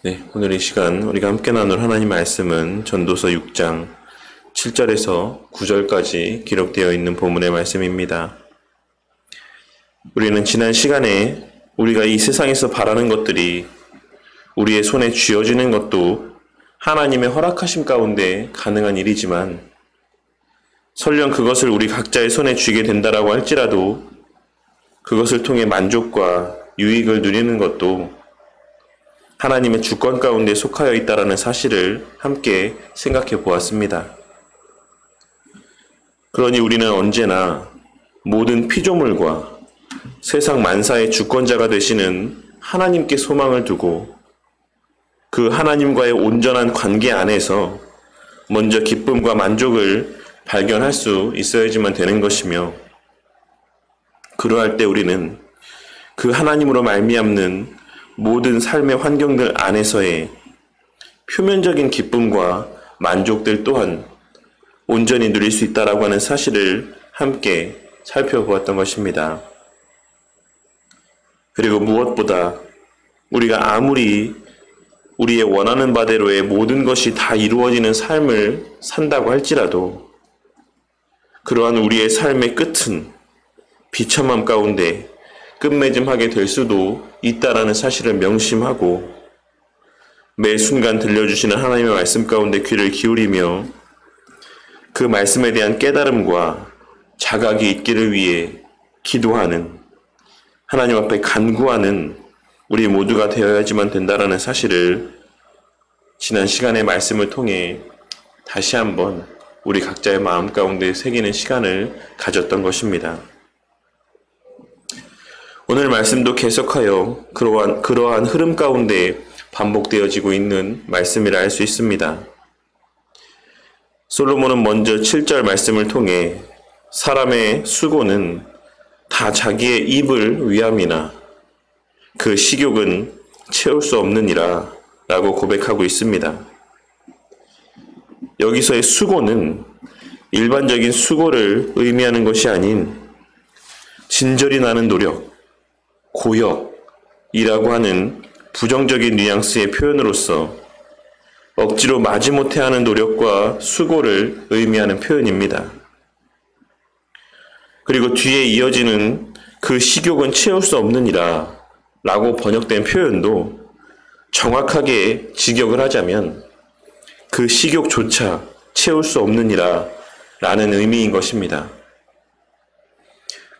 네, 오늘 이 시간 우리가 함께 나눌 하나님 말씀은 전도서 6장 7절에서 9절까지 기록되어 있는 본문의 말씀입니다. 우리는 지난 시간에 우리가 이 세상에서 바라는 것들이 우리의 손에 쥐어지는 것도 하나님의 허락하심 가운데 가능한 일이지만 설령 그것을 우리 각자의 손에 쥐게 된다라고 할지라도 그것을 통해 만족과 유익을 누리는 것도 하나님의 주권 가운데 속하여 있다라는 사실을 함께 생각해 보았습니다. 그러니 우리는 언제나 모든 피조물과 세상 만사의 주권자가 되시는 하나님께 소망을 두고 그 하나님과의 온전한 관계 안에서 먼저 기쁨과 만족을 발견할 수 있어야지만 되는 것이며, 그러할 때 우리는 그 하나님으로 말미암는 모든 삶의 환경들 안에서의 표면적인 기쁨과 만족들 또한 온전히 누릴 수 있다라고 하는 사실을 함께 살펴보았던 것입니다. 그리고 무엇보다 우리가 아무리 우리의 원하는 바대로의 모든 것이 다 이루어지는 삶을 산다고 할지라도 그러한 우리의 삶의 끝은 비참함 가운데 끝맺음하게 될 수도 있다라는 사실을 명심하고 매 순간 들려주시는 하나님의 말씀 가운데 귀를 기울이며 그 말씀에 대한 깨달음과 자각이 있기를 위해 기도하는, 하나님 앞에 간구하는 우리 모두가 되어야지만 된다라는 사실을 지난 시간의 말씀을 통해 다시 한번 우리 각자의 마음 가운데 새기는 시간을 가졌던 것입니다. 오늘 말씀도 계속하여 그러한 흐름 가운데 반복되어지고 있는 말씀이라 할 수 있습니다. 솔로몬은 먼저 7절 말씀을 통해 사람의 수고는 다 자기의 입을 위함이나 그 식욕은 채울 수 없느니라 라고 고백하고 있습니다. 여기서의 수고는 일반적인 수고를 의미하는 것이 아닌 진절이 나는 노력, 고역이라고 하는 부정적인 뉘앙스의 표현으로서 억지로 마지못해 하는 노력과 수고를 의미하는 표현입니다. 그리고 뒤에 이어지는 그 식욕은 채울 수 없느니라 라고 번역된 표현도 정확하게 직역을 하자면 그 식욕조차 채울 수 없느니라 라는 의미인 것입니다.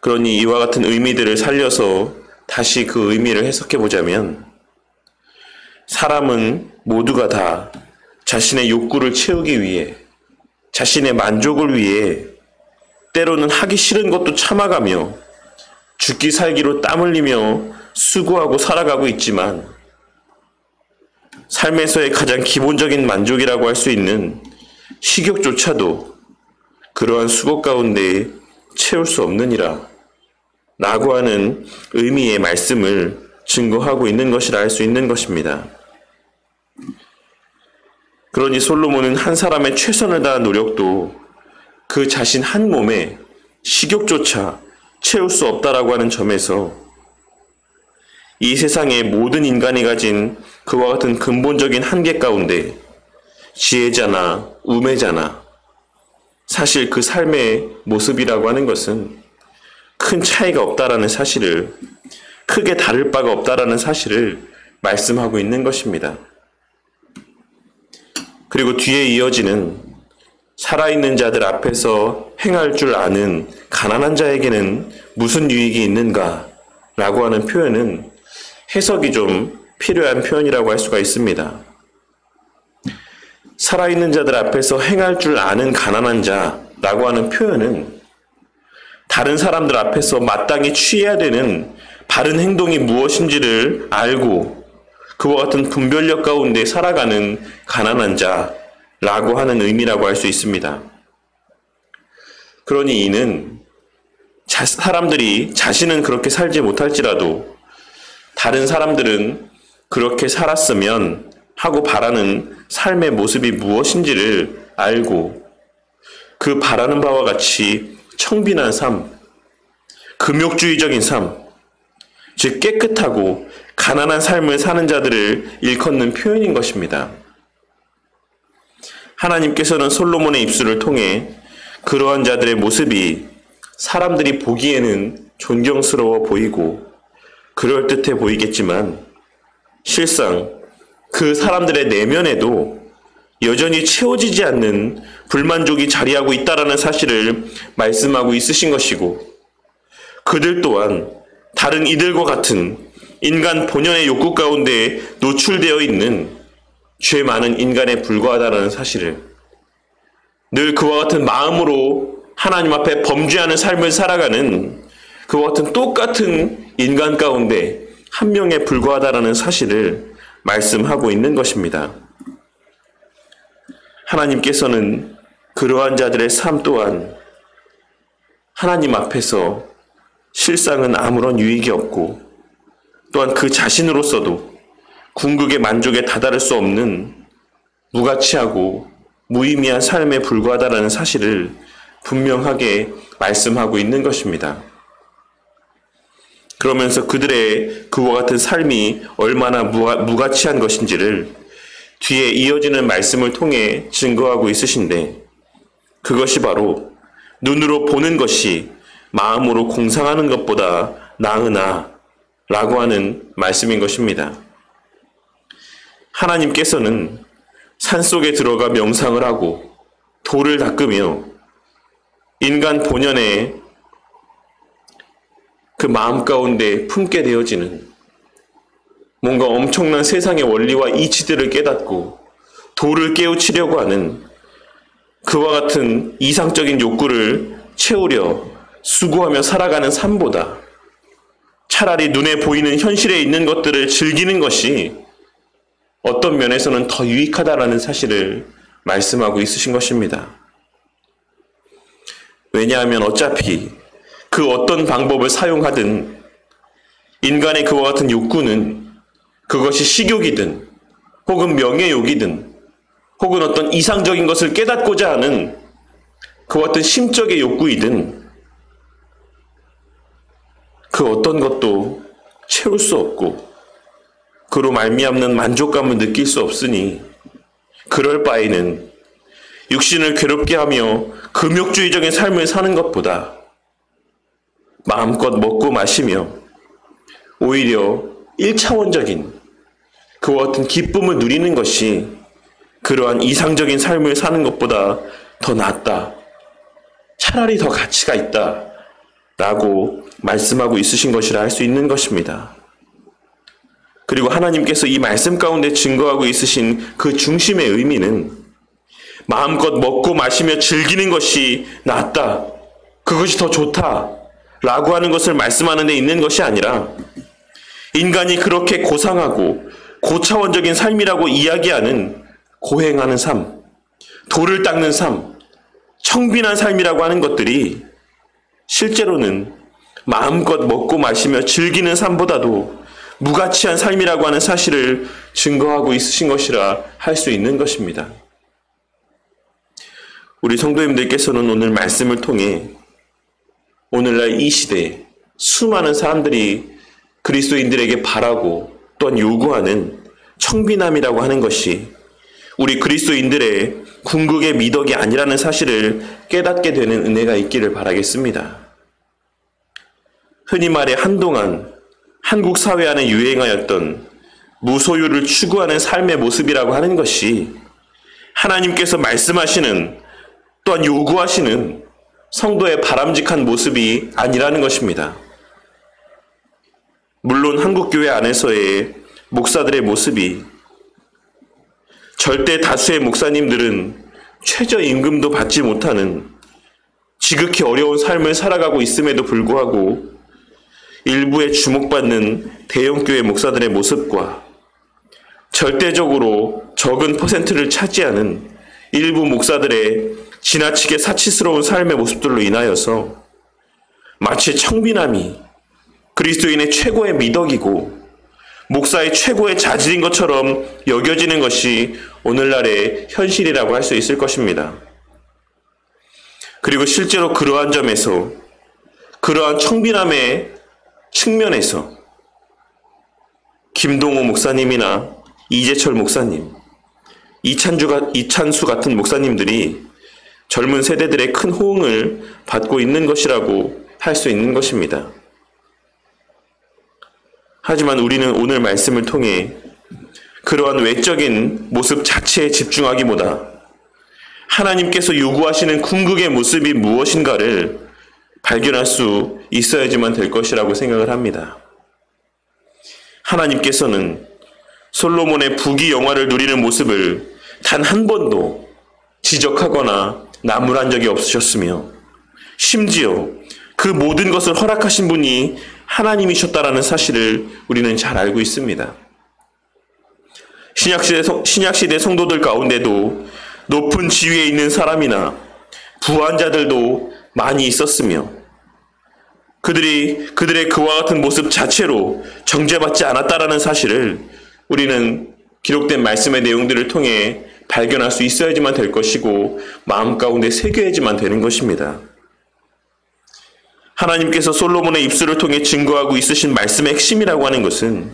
그러니 이와 같은 의미들을 살려서 다시 그 의미를 해석해 보자면 사람은 모두가 다 자신의 욕구를 채우기 위해, 자신의 만족을 위해 때로는 하기 싫은 것도 참아가며 죽기 살기로 땀 흘리며 수고하고 살아가고 있지만 삶에서의 가장 기본적인 만족이라고 할 수 있는 식욕조차도 그러한 수고 가운데 채울 수 없느니라 라고 하는 의미의 말씀을 증거하고 있는 것이라 할 수 있는 것입니다. 그러니 솔로몬은 한 사람의 최선을 다한 노력도 그 자신 한 몸에 식욕조차 채울 수 없다라고 하는 점에서 이 세상의 모든 인간이 가진 그와 같은 근본적인 한계 가운데 지혜자나 우매자나 사실 그 삶의 모습이라고 하는 것은 큰 차이가 없다라는 사실을, 크게 다를 바가 없다라는 사실을 말씀하고 있는 것입니다. 그리고 뒤에 이어지는 살아있는 자들 앞에서 행할 줄 아는 가난한 자에게는 무슨 유익이 있는가 라고 하는 표현은 해석이 좀 필요한 표현이라고 할 수가 있습니다. 살아있는 자들 앞에서 행할 줄 아는 가난한 자라고 하는 표현은 다른 사람들 앞에서 마땅히 취해야 되는 바른 행동이 무엇인지를 알고 그와 같은 분별력 가운데 살아가는 가난한 자라고 하는 의미라고 할 수 있습니다. 그러니 이는 사람들이 자신은 그렇게 살지 못할지라도 다른 사람들은 그렇게 살았으면 하고 바라는 삶의 모습이 무엇인지를 알고 그 바라는 바와 같이 청빈한 삶, 금욕주의적인 삶, 즉 깨끗하고 가난한 삶을 사는 자들을 일컫는 표현인 것입니다. 하나님께서는 솔로몬의 입술을 통해 그러한 자들의 모습이 사람들이 보기에는 존경스러워 보이고 그럴듯해 보이겠지만 실상 그 사람들의 내면에도 여전히 채워지지 않는 불만족이 자리하고 있다라는 사실을 말씀하고 있으신 것이고, 그들 또한 다른 이들과 같은 인간 본연의 욕구 가운데 노출되어 있는 죄 많은 인간에 불과하다는 사실을, 늘 그와 같은 마음으로 하나님 앞에 범죄하는 삶을 살아가는 그와 같은 똑같은 인간 가운데 한 명에 불과하다는 사실을 말씀하고 있는 것입니다. 하나님께서는 그러한 자들의 삶 또한 하나님 앞에서 실상은 아무런 유익이 없고, 또한 그 자신으로서도 궁극의 만족에 다다를 수 없는 무가치하고 무의미한 삶에 불과하다는 사실을 분명하게 말씀하고 있는 것입니다. 그러면서 그들의 그와 같은 삶이 얼마나 무가치한 것인지를 뒤에 이어지는 말씀을 통해 증거하고 있으신데, 그것이 바로 눈으로 보는 것이 마음으로 공상하는 것보다 나으나 라고 하는 말씀인 것입니다. 하나님께서는 산속에 들어가 명상을 하고 돌을 닦으며 인간 본연의 그 마음 가운데 품게 되어지는 뭔가 엄청난 세상의 원리와 이치들을 깨닫고 도를 깨우치려고 하는 그와 같은 이상적인 욕구를 채우려 수고하며 살아가는 삶보다 차라리 눈에 보이는 현실에 있는 것들을 즐기는 것이 어떤 면에서는 더 유익하다라는 사실을 말씀하고 있으신 것입니다. 왜냐하면 어차피 그 어떤 방법을 사용하든 인간의 그와 같은 욕구는 그것이 식욕이든 혹은 명예욕이든 혹은 어떤 이상적인 것을 깨닫고자 하는 그와 같은 심적의 욕구이든 그 어떤 것도 채울 수 없고 그로 말미암는 만족감을 느낄 수 없으니 그럴 바에는 육신을 괴롭게 하며 금욕주의적인 삶을 사는 것보다 마음껏 먹고 마시며 오히려 1차원적인 그와 같은 기쁨을 누리는 것이 그러한 이상적인 삶을 사는 것보다 더 낫다, 차라리 더 가치가 있다 라고 말씀하고 있으신 것이라 할 수 있는 것입니다. 그리고 하나님께서 이 말씀 가운데 증거하고 있으신 그 중심의 의미는 마음껏 먹고 마시며 즐기는 것이 낫다, 그것이 더 좋다 라고 하는 것을 말씀하는 데 있는 것이 아니라 인간이 그렇게 고상하고 고차원적인 삶이라고 이야기하는 고행하는 삶, 돌을 닦는 삶, 청빈한 삶이라고 하는 것들이 실제로는 마음껏 먹고 마시며 즐기는 삶보다도 무가치한 삶이라고 하는 사실을 증거하고 있으신 것이라 할 수 있는 것입니다. 우리 성도님들께서는 오늘 말씀을 통해 오늘날 이 시대에 수많은 사람들이 그리스도인들에게 바라고 또한 요구하는 청빈함이라고 하는 것이 우리 그리스도인들의 궁극의 미덕이 아니라는 사실을 깨닫게 되는 은혜가 있기를 바라겠습니다. 흔히 말해 한동안 한국 사회 안에 유행하였던 무소유를 추구하는 삶의 모습이라고 하는 것이 하나님께서 말씀하시는 또한 요구하시는 성도의 바람직한 모습이 아니라는 것입니다. 물론 한국교회 안에서의 목사들의 모습이 절대 다수의 목사님들은 최저임금도 받지 못하는 지극히 어려운 삶을 살아가고 있음에도 불구하고 일부에 주목받는 대형교회 목사들의 모습과 절대적으로 적은 퍼센트를 차지하는 일부 목사들의 지나치게 사치스러운 삶의 모습들로 인하여서 마치 청빈함이 그리스도인의 최고의 미덕이고 목사의 최고의 자질인 것처럼 여겨지는 것이 오늘날의 현실이라고 할 수 있을 것입니다. 그리고 실제로 그러한 점에서, 그러한 청빈함의 측면에서 김동호 목사님이나 이재철 목사님, 이찬수 같은 목사님들이 젊은 세대들의 큰 호응을 받고 있는 것이라고 할 수 있는 것입니다. 하지만 우리는 오늘 말씀을 통해 그러한 외적인 모습 자체에 집중하기보다 하나님께서 요구하시는 궁극의 모습이 무엇인가를 발견할 수 있어야지만 될 것이라고 생각을 합니다. 하나님께서는 솔로몬의 부귀영화를 누리는 모습을 단 한 번도 지적하거나 나무란 적이 없으셨으며, 심지어 그 모든 것을 허락하신 분이 하나님이셨다라는 사실을 우리는 잘 알고 있습니다. 신약시대 성도들 가운데도 높은 지위에 있는 사람이나 부한 자들도 많이 있었으며, 그들의 그와 같은 모습 자체로 정죄받지 않았다라는 사실을 우리는 기록된 말씀의 내용들을 통해 발견할 수 있어야지만 될 것이고, 마음 가운데 새겨야지만 되는 것입니다. 하나님께서 솔로몬의 입술을 통해 증거하고 있으신 말씀의 핵심이라고 하는 것은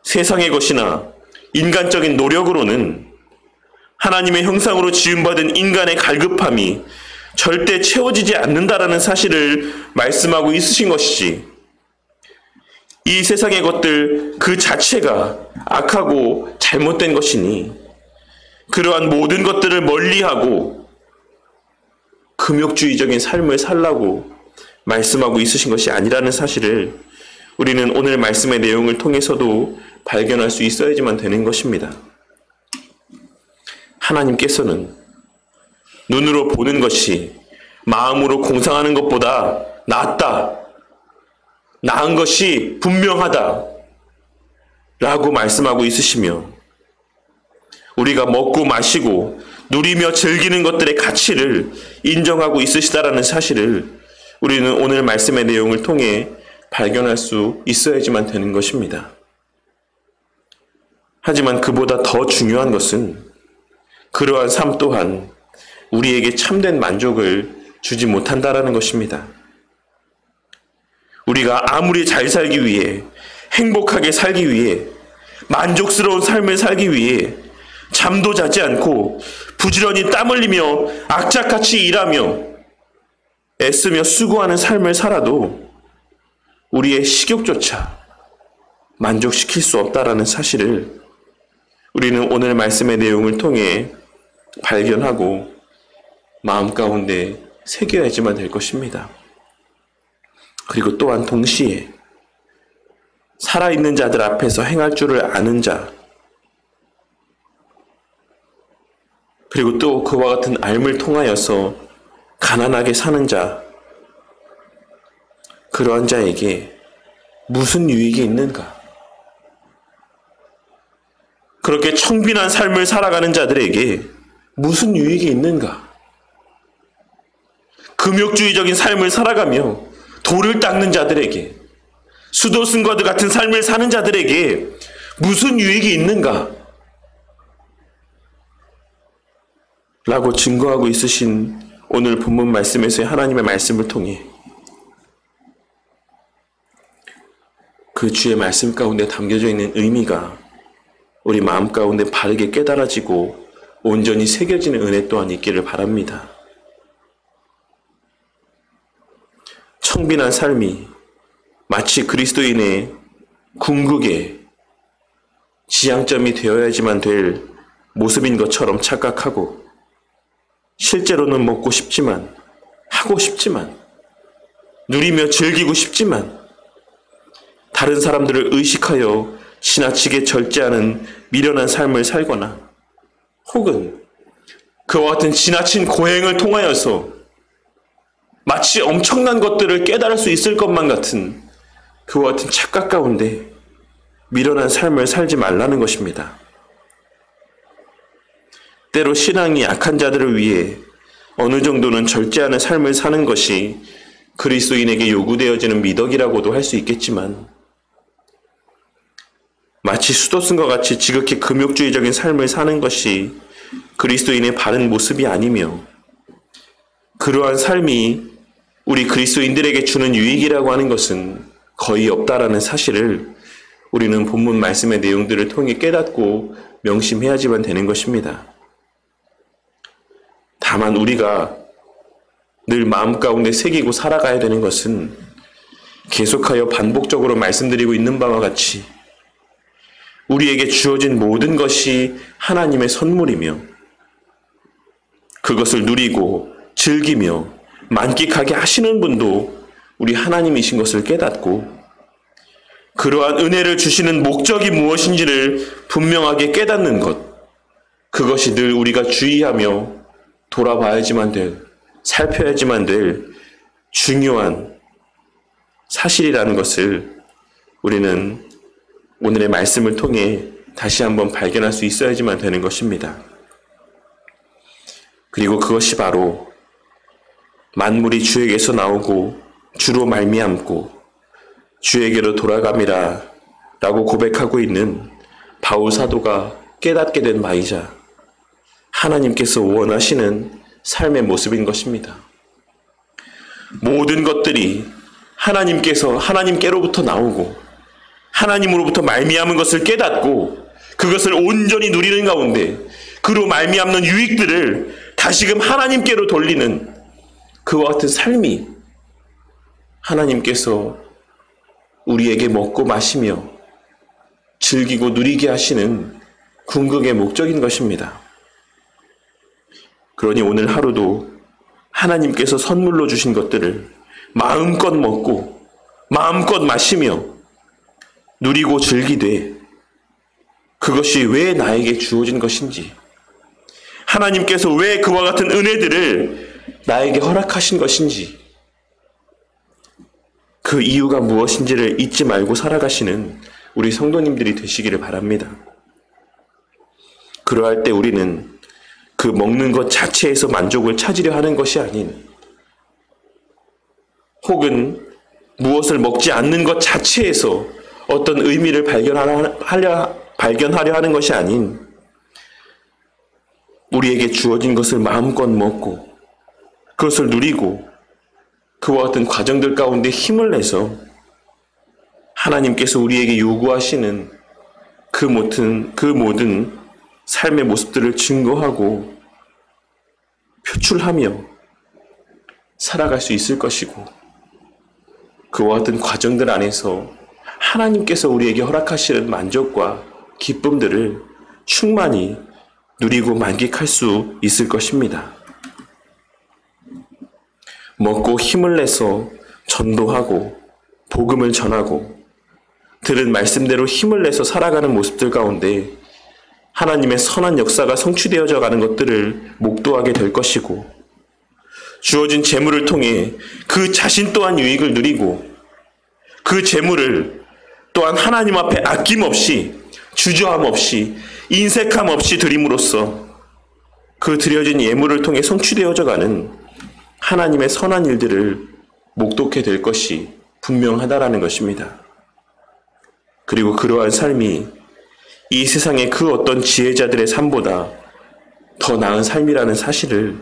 세상의 것이나 인간적인 노력으로는 하나님의 형상으로 지음받은 인간의 갈급함이 절대 채워지지 않는다라는 사실을 말씀하고 있으신 것이지, 이 세상의 것들 그 자체가 악하고 잘못된 것이니 그러한 모든 것들을 멀리하고 금욕주의적인 삶을 살라고 말씀하고 있으신 것이 아니라는 사실을 우리는 오늘 말씀의 내용을 통해서도 발견할 수 있어야지만 되는 것입니다. 하나님께서는 눈으로 보는 것이 마음으로 공상하는 것보다 나은 것이 분명하다 라고 말씀하고 있으시며, 우리가 먹고 마시고 누리며 즐기는 것들의 가치를 인정하고 있으시다라는 사실을 우리는 오늘 말씀의 내용을 통해 발견할 수 있어야지만 되는 것입니다. 하지만 그보다 더 중요한 것은 그러한 삶 또한 우리에게 참된 만족을 주지 못한다라는 것입니다. 우리가 아무리 잘 살기 위해, 행복하게 살기 위해, 만족스러운 삶을 살기 위해 잠도 자지 않고 부지런히 땀 흘리며 악착같이 일하며 애쓰며 수고하는 삶을 살아도 우리의 식욕조차 만족시킬 수 없다라는 사실을 우리는 오늘 말씀의 내용을 통해 발견하고 마음 가운데 새겨야지만 될 것입니다. 그리고 또한 동시에 살아있는 자들 앞에서 행할 줄을 아는 자, 그리고 또 그와 같은 삶을 통하여서 가난하게 사는 자, 그러한 자에게 무슨 유익이 있는가? 그렇게 청빈한 삶을 살아가는 자들에게 무슨 유익이 있는가? 금욕주의적인 삶을 살아가며 돌을 닦는 자들에게, 수도승과도 같은 삶을 사는 자들에게 무슨 유익이 있는가? 라고 증거하고 있으신 오늘 본문 말씀에서의 하나님의 말씀을 통해 그 주의 말씀 가운데 담겨져 있는 의미가 우리 마음 가운데 바르게 깨달아지고 온전히 새겨지는 은혜 또한 있기를 바랍니다. 청빈한 삶이 마치 그리스도인의 궁극의 지향점이 되어야지만 될 모습인 것처럼 착각하고, 실제로는 먹고 싶지만, 하고 싶지만, 누리며 즐기고 싶지만, 다른 사람들을 의식하여 지나치게 절제하는 미련한 삶을 살거나, 혹은 그와 같은 지나친 고행을 통하여서 마치 엄청난 것들을 깨달을 수 있을 것만 같은 그와 같은 착각 가운데 미련한 삶을 살지 말라는 것입니다. 때로 신앙이 약한 자들을 위해 어느 정도는 절제하는 삶을 사는 것이 그리스도인에게 요구되어지는 미덕이라고도 할 수 있겠지만, 마치 수도승과 같이 지극히 금욕주의적인 삶을 사는 것이 그리스도인의 바른 모습이 아니며, 그러한 삶이 우리 그리스도인들에게 주는 유익이라고 하는 것은 거의 없다라는 사실을 우리는 본문 말씀의 내용들을 통해 깨닫고 명심해야지만 되는 것입니다. 다만 우리가 늘 마음 가운데 새기고 살아가야 되는 것은 계속하여 반복적으로 말씀드리고 있는 바와 같이 우리에게 주어진 모든 것이 하나님의 선물이며 그것을 누리고 즐기며 만끽하게 하시는 분도 우리 하나님이신 것을 깨닫고 그러한 은혜를 주시는 목적이 무엇인지를 분명하게 깨닫는 것, 그것이 늘 우리가 주의하며 돌아봐야지만 될, 살펴야지만 될 중요한 사실이라는 것을 우리는 오늘의 말씀을 통해 다시 한번 발견할 수 있어야지만 되는 것입니다. 그리고 그것이 바로 만물이 주에게서 나오고 주로 말미암고 주에게로 돌아감이라 라고 고백하고 있는 바울 사도가 깨닫게 된 바이자 하나님께서 원하시는 삶의 모습인 것입니다. 모든 것들이 하나님께로부터 나오고 하나님으로부터 말미암은 것을 깨닫고 그것을 온전히 누리는 가운데 그로 말미암는 유익들을 다시금 하나님께로 돌리는 그와 같은 삶이 하나님께서 우리에게 먹고 마시며 즐기고 누리게 하시는 궁극의 목적인 것입니다. 그러니 오늘 하루도 하나님께서 선물로 주신 것들을 마음껏 먹고 마음껏 마시며 누리고 즐기되 그것이 왜 나에게 주어진 것인지 하나님께서 왜 그와 같은 은혜들을 나에게 허락하신 것인지 그 이유가 무엇인지를 잊지 말고 살아가시는 우리 성도님들이 되시기를 바랍니다. 그러할 때 우리는 그 먹는 것 자체에서 만족을 찾으려 하는 것이 아닌 혹은 무엇을 먹지 않는 것 자체에서 어떤 의미를 발견하려 하는 것이 아닌 우리에게 주어진 것을 마음껏 먹고 그것을 누리고 그와 같은 과정들 가운데 힘을 내서 하나님께서 우리에게 요구하시는 그 모든 삶의 모습들을 증거하고 표출하며 살아갈 수 있을 것이고 그와 같은 과정들 안에서 하나님께서 우리에게 허락하시는 만족과 기쁨들을 충만히 누리고 만끽할 수 있을 것입니다. 먹고 힘을 내서 전도하고 복음을 전하고 들은 말씀대로 힘을 내서 살아가는 모습들 가운데 하나님의 선한 역사가 성취되어져 가는 것들을 목도하게 될 것이고 주어진 재물을 통해 그 자신 또한 유익을 누리고 그 재물을 또한 하나님 앞에 아낌없이 주저함 없이 인색함 없이 드림으로써 그 드려진 예물을 통해 성취되어져 가는 하나님의 선한 일들을 목도하게 될 것이 분명하다라는 것입니다. 그리고 그러한 삶이 이 세상의 그 어떤 지혜자들의 삶보다 더 나은 삶이라는 사실을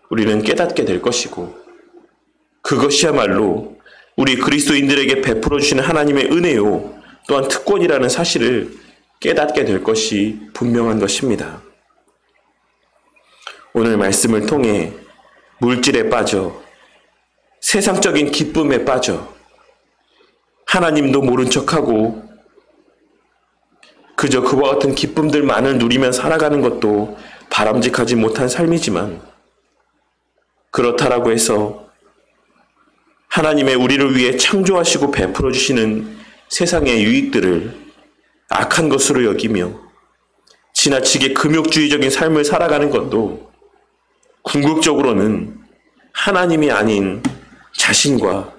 우리는 깨닫게 될 것이고 그것이야말로 우리 그리스도인들에게 베풀어 주시는 하나님의 은혜요 또한 특권이라는 사실을 깨닫게 될 것이 분명한 것입니다. 오늘 말씀을 통해 물질에 빠져 세상적인 기쁨에 빠져 하나님도 모른 척하고 그저 그와 같은 기쁨들만을 누리며 살아가는 것도 바람직하지 못한 삶이지만 그렇다라고 해서 하나님의 우리를 위해 창조하시고 베풀어 주시는 세상의 유익들을 악한 것으로 여기며 지나치게 금욕주의적인 삶을 살아가는 것도 궁극적으로는 하나님이 아닌 자신과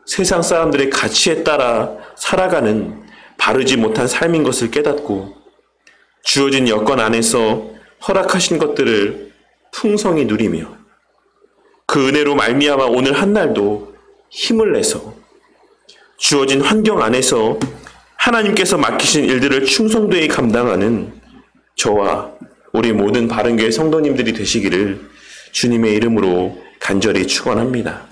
세상 사람들의 가치에 따라 살아가는 바르지 못한 삶인 것을 깨닫고 주어진 여건 안에서 허락하신 것들을 풍성히 누리며 그 은혜로 말미암아 오늘 한날도 힘을 내서 주어진 환경 안에서 하나님께서 맡기신 일들을 충성되이 감당하는 저와 우리 모든 바른교회 성도님들이 되시기를 주님의 이름으로 간절히 축원합니다.